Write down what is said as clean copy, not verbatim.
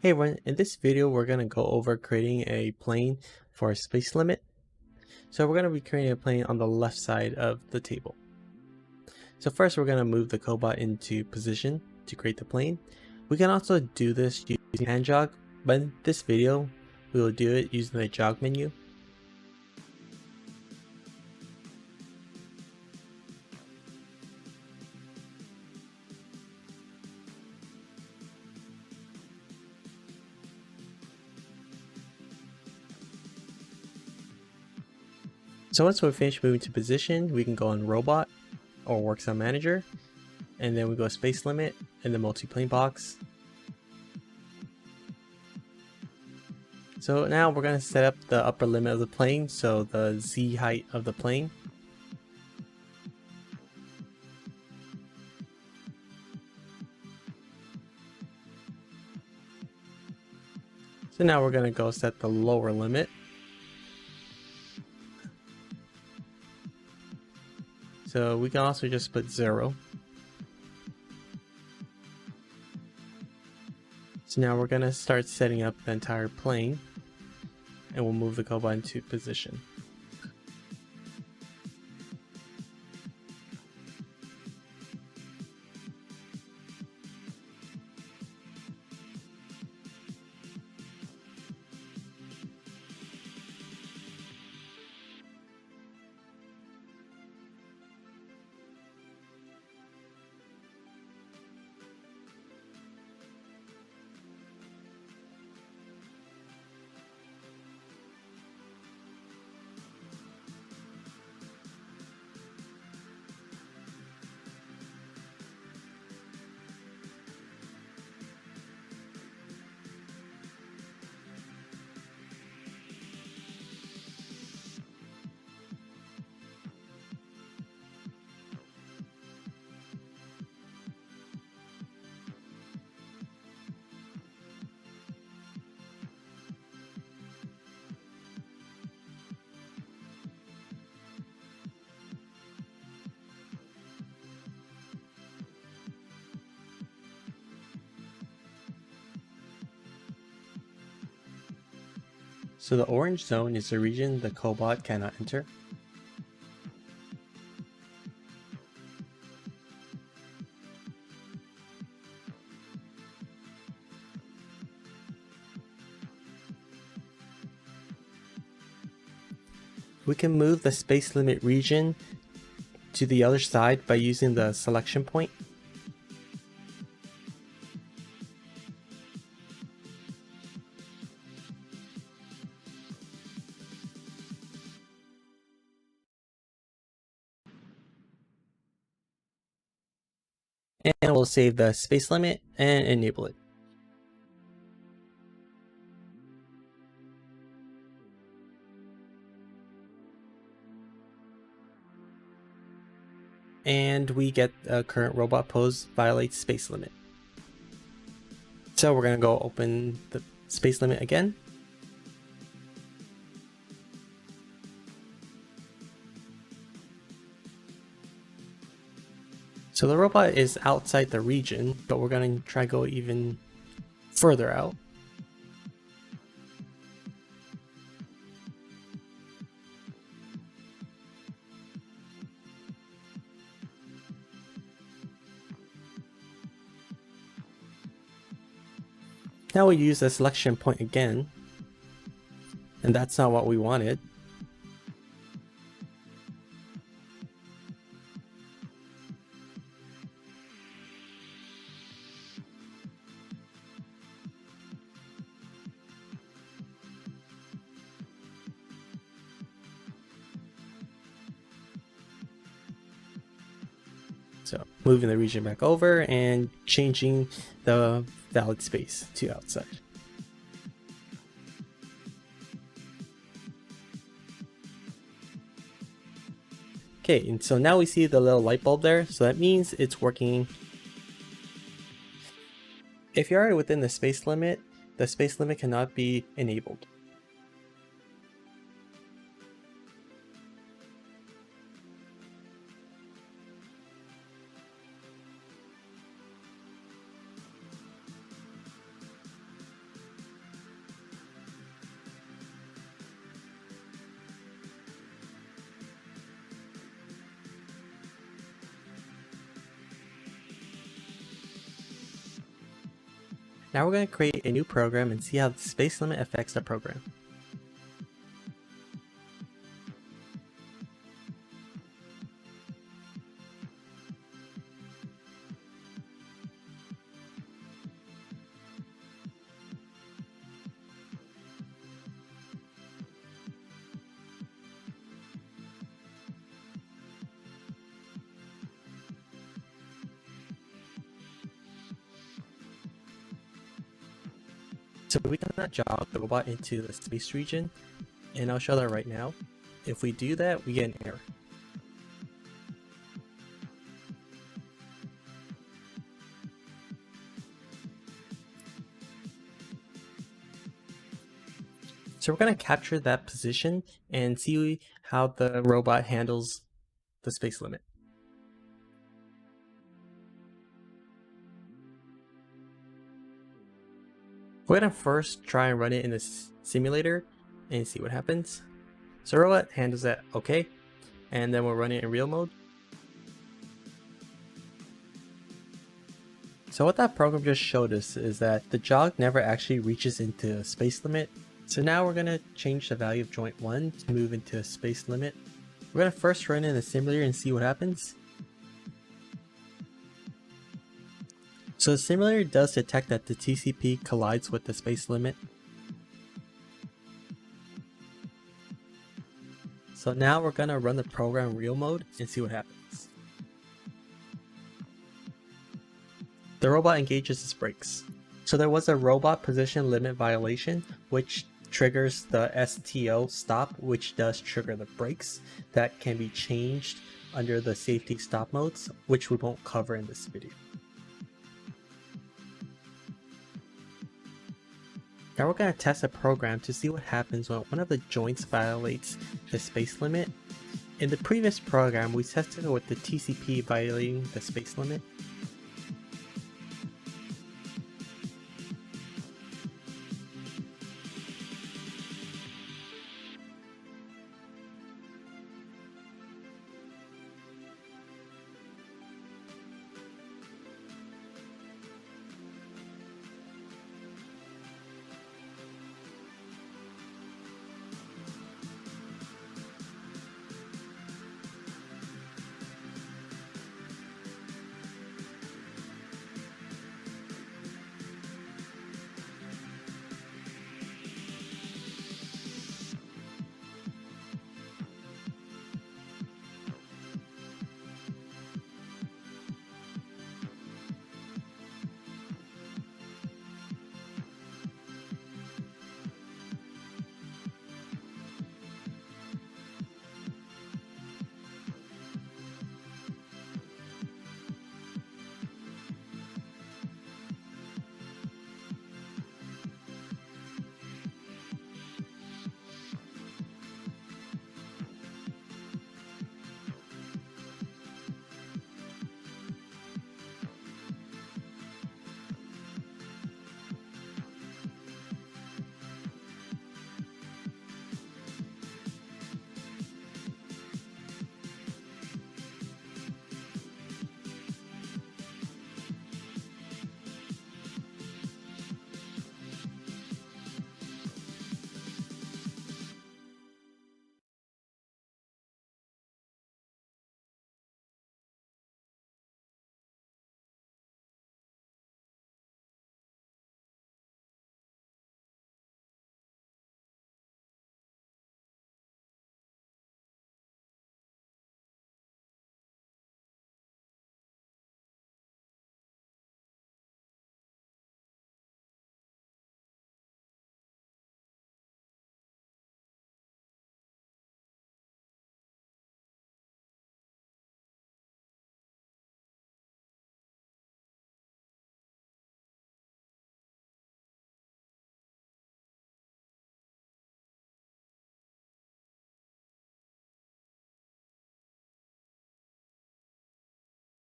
Hey everyone, in this video we're going to go over creating a plane for a space limit. So we're going to be creating a plane on the left side of the table. So first we're going to move the Cobot into position to create the plane. We can also do this using hand jog, but in this video we will do it using the jog menu. So once we're finished moving to position, we can go on Robot or Works on Manager, and then we go Space Limit in the multi-plane box. So now we're going to set up the upper limit of the plane, so the Z height of the plane. So now we're going to go set the lower limit. So we can also just put 0. So now we're going to start setting up the entire plane, and we'll move the Cobot into position. So the orange zone is the region the Cobot cannot enter. We can move the space limit region to the other side by using the selection point. And we'll save the space limit and enable it. And we get current robot pose violates space limit. So we're going to go open the space limit again. So the robot is outside the region, but we're going to try to go even further out. Now we use the selection point again, and that's not what we wanted. So moving the region back over and changing the valid space to outside. Okay, and so now we see the little light bulb there, so that means it's working. If you're already within the space limit cannot be enabled. Now we're going to create a new program and see how the space limit affects the program. So we cannot jog the robot into the space region, and I'll show that right now. If we do that, we get an error. So we're going to capture that position and see how the robot handles the space limit. We're going to first try and run it in the simulator and see what happens. So robot handles that okay, and then we'll run it in real mode. So what that program just showed us is that the jog never actually reaches into a space limit. So now we're going to change the value of joint 1 to move into a space limit. We're going to first run it in the simulator and see what happens. So the simulator does detect that the TCP collides with the space limit. So now we're going to run the program in real mode and see what happens. The robot engages its brakes. So there was a robot position limit violation, which triggers the STO stop, which does trigger the brakes that can be changed under the safety stop modes, which we won't cover in this video. Now we're going to test a program to see what happens when one of the joints violates the space limit. In the previous program, we tested it with the TCP violating the space limit.